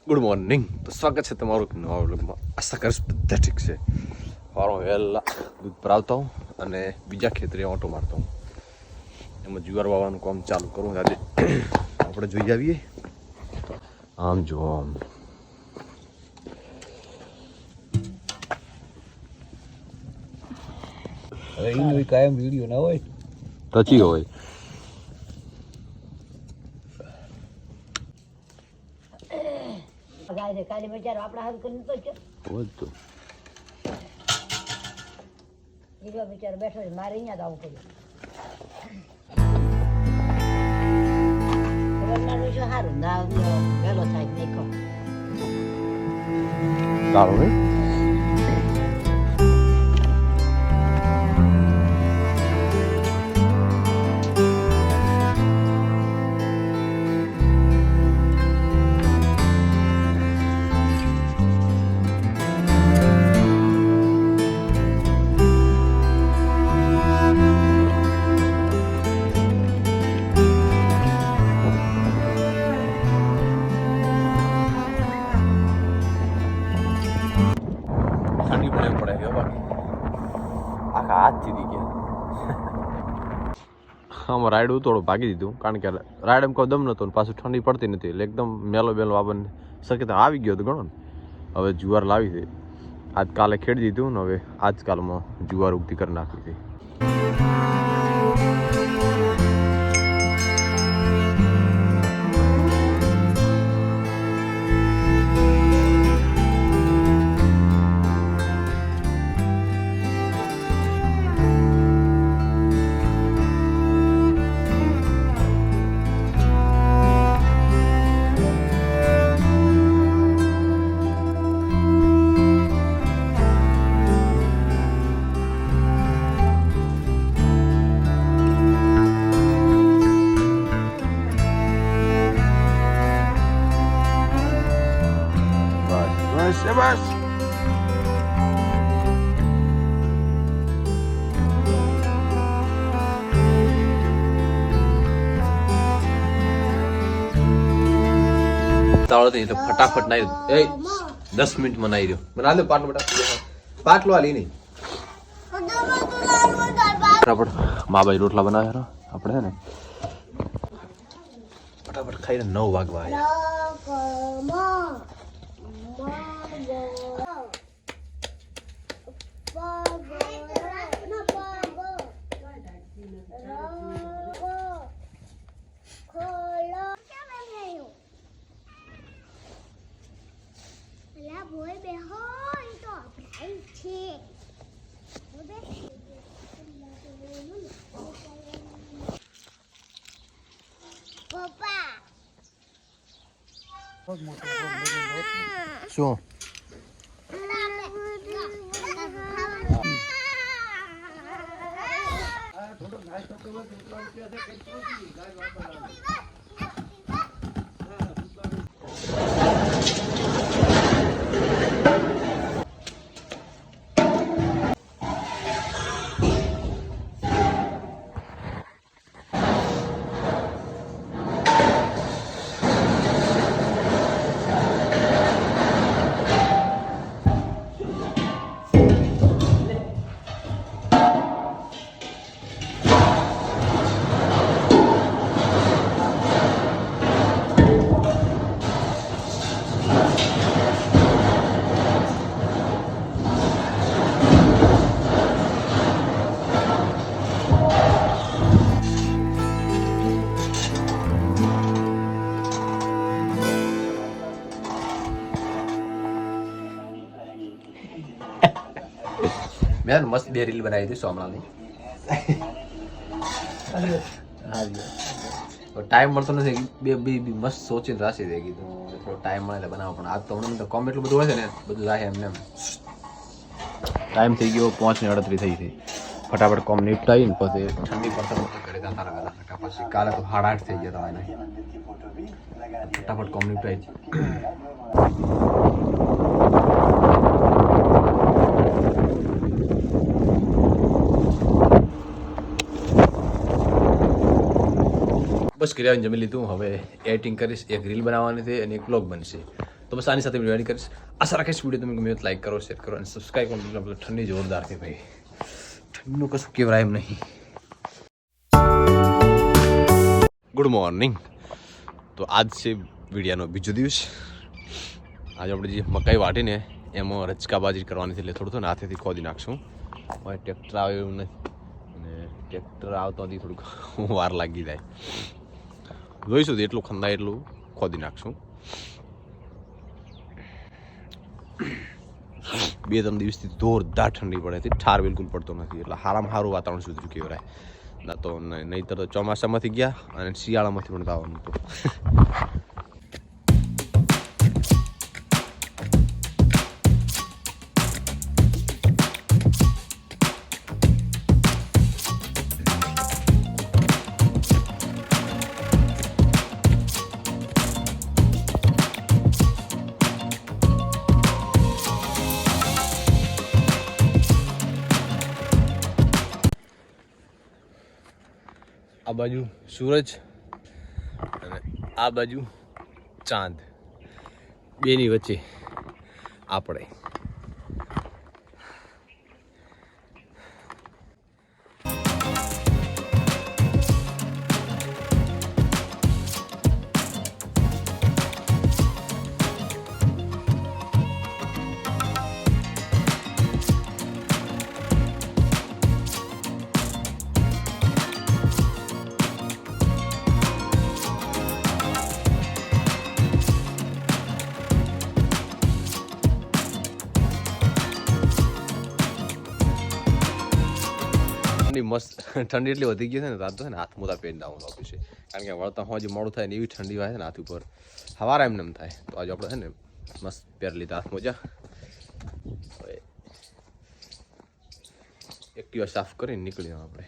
Good morning. તો સ્વાગત છે તમારું નવા વ્લોગમાં. આશા કરીશ બધા ઠીક છે. સવારમાં વહેલા દૂધ ભરાવતા હું અને બીજા ખેતરે ઓટો મારતો હું. એમાં જુવાર વાવવાનું કામ ચાલુ કરું. આજે આપણે જોઈ આવીએ. આમ જો આમ હવે કાયમ વિડીયો ના હોય ટચી હોય. કાલે બચારો આપણા હાથ કરીને તો બધું જીવા બચારો બેઠો છે, મારે અહીંયા જ આવવું પડ્યું. ખબરદાર શું સારું ના વહેલો થાય નહીં કહો સારું ને. ઠંડી પડે પડે ગયો બાકી આખા હાથ ચીરી ગયા. આમાં રાયડું થોડું ભાગી દીધું કારણ કે રાયડ એમ કોઈ દમ નતો ને પાછું ઠંડી પડતી નથી એટલે એકદમ મેલો બેલો આપણને શક્યતા આવી ગયો હતો ઘણો ને. હવે જુવાર લાવી છે, આજ કાલે ખેડી દીધું ને હવે આજકાલમાં જુવાર ઉગતી કરી નાખી છે. બસ તો ફટાફટ નાઈ એ 10 મિનિટમાં નાઈ રહ્યો. મને આલે પાટલો પાટલો આલી નહીં. ફટાફટ મા બાઈ રોટલા બનાવ્યા આપણે હે ને ફટાફટ ખાઈને 9 વાગવા આવ્યા. શું મેં મસ્ત 2 રીલ બનાવી હતી સોમનાની. ટાઈમ મળતો નથી, બે મસ્ત સોચીને રાશી થઈ ગઈ તો થોડો ટાઈમ મળે એટલે બનાવો. પણ આજ તો હમણાં તો કોમ એટલું બધું હોય છે ને બધું રાહે એમને એમ. ટાઈમ થઈ ગયો 5:38 થઈ ગઈ. ફટાફટ કોમ નિપટાવીને પછી ઠંડી પડતા ઘરે જતા રહ્યા. પછી કાલે તો 8:30 થઈ ગયા હતા. ફટાફટ કોમ નિપટાવી બસ કર્યા જમી લીધું. હવે એડિટિંગ કરીશ, એક રીલ બનાવવાની છે અને એક બ્લોગ બનશે. તો બસ આની સાથે વિડીયો એડ કરીશ. આશા રાખીશ વિડીયો તમે ગમે તો લાઈક કરો, શેર કરો અને સબસ્ક્રાઈબ કરો. ઠંડી જોરદાર છે ભાઈ, ઠંડીનું કશું કહેવાય એમ નહીં. Good morning. તો આજ છે વિડીયાનો બીજો દિવસ. આજે આપણે જે મકાઈ વાટીને એમાં રચકા બાજરી કરવાની છે, એટલે થોડું થોડું હાથેથી ખોદી નાખશું. હવે ટ્રેક્ટર આવે એવું નથી, અને ટ્રેક્ટર આવતો નથી, થોડુંક વાર લાગી જાય. જોઈશું તો એટલું ખંદાય એટલું ખોદી નાખશું. 2-3 દિવસથી જોરદાર ઠંડી પડે છે, ઠાર બિલકુલ પડતો નથી, એટલે સારામાં સારું વાતાવરણ સુધર્યું કહેવાય. ના તો નહીંતર તો ચોમાસામાંથી ગયા અને શિયાળામાંથી પણ આવવાનું હતું. આ બાજુ સૂરજ અને આ બાજુ ચાંદ, બેની વચ્ચે આપણે. મસ્ત ઠંડી એટલી વધી ગઈ છે ને, રાત તો છે ને હાથ મોટા પહેરીને આવું ઓફિસે, કારણ કે વળતા હોજી મોડું થાય ને એવી ઠંડી વાય છે ને હાથ ઉપર, હવારે એમને એમ થાય. તો આજે આપણે છે ને મસ્ત પહેરી લીધા હાથ મોજા. એક્ટિવા સાફ કરીને નીકળી જવા આપણે.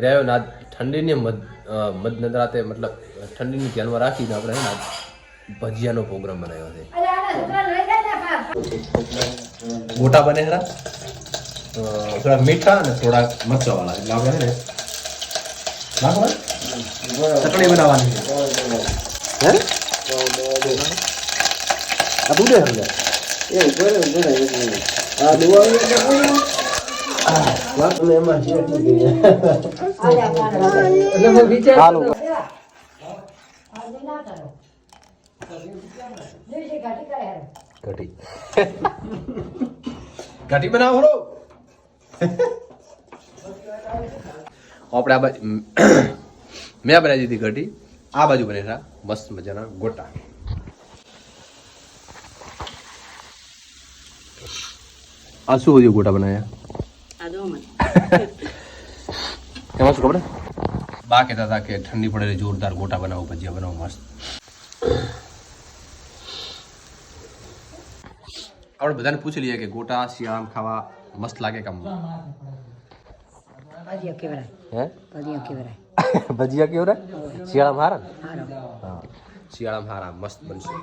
રહ્યો ને આજ ઠંડીની મધનરાતે, મતલબ ઠંડીની ધ્યાનમાં રાખીને આપણે છે ને ભજીયાનો પ્રોગ્રામ બનાવ્યો છે. મોટા બને ખરા, થોડાક મીઠા અને થોડાક મરચાવાળા, એટલે આપણે છે ને ચટણી બનાવવાની છે. આ દૂધે સમજાય ઘાટી બનાવો. આપણે આ બાજુ મેં બનાવી દીધી ઘાટી, આ બાજુ બને મસ્ત મજાના ગોટા. આ શું બધું ગોટા બનાવ્યા? એમાં શું ખબર, બા કહેતા હતા કે ઠંડી પડે જોરદાર ગોટા બનાવો, ભજીયા બનાવો મસ્ત. આપણે બધાને પૂછી લઈએ કે ગોટા શિયાળામાં ખાવા મસ્ત લાગે કે ભજીયા કેવરાય? ભજીયા કેવરાય શિયાળામાં હારા? હા, શિયાળામાં હારા મસ્ત બનશે.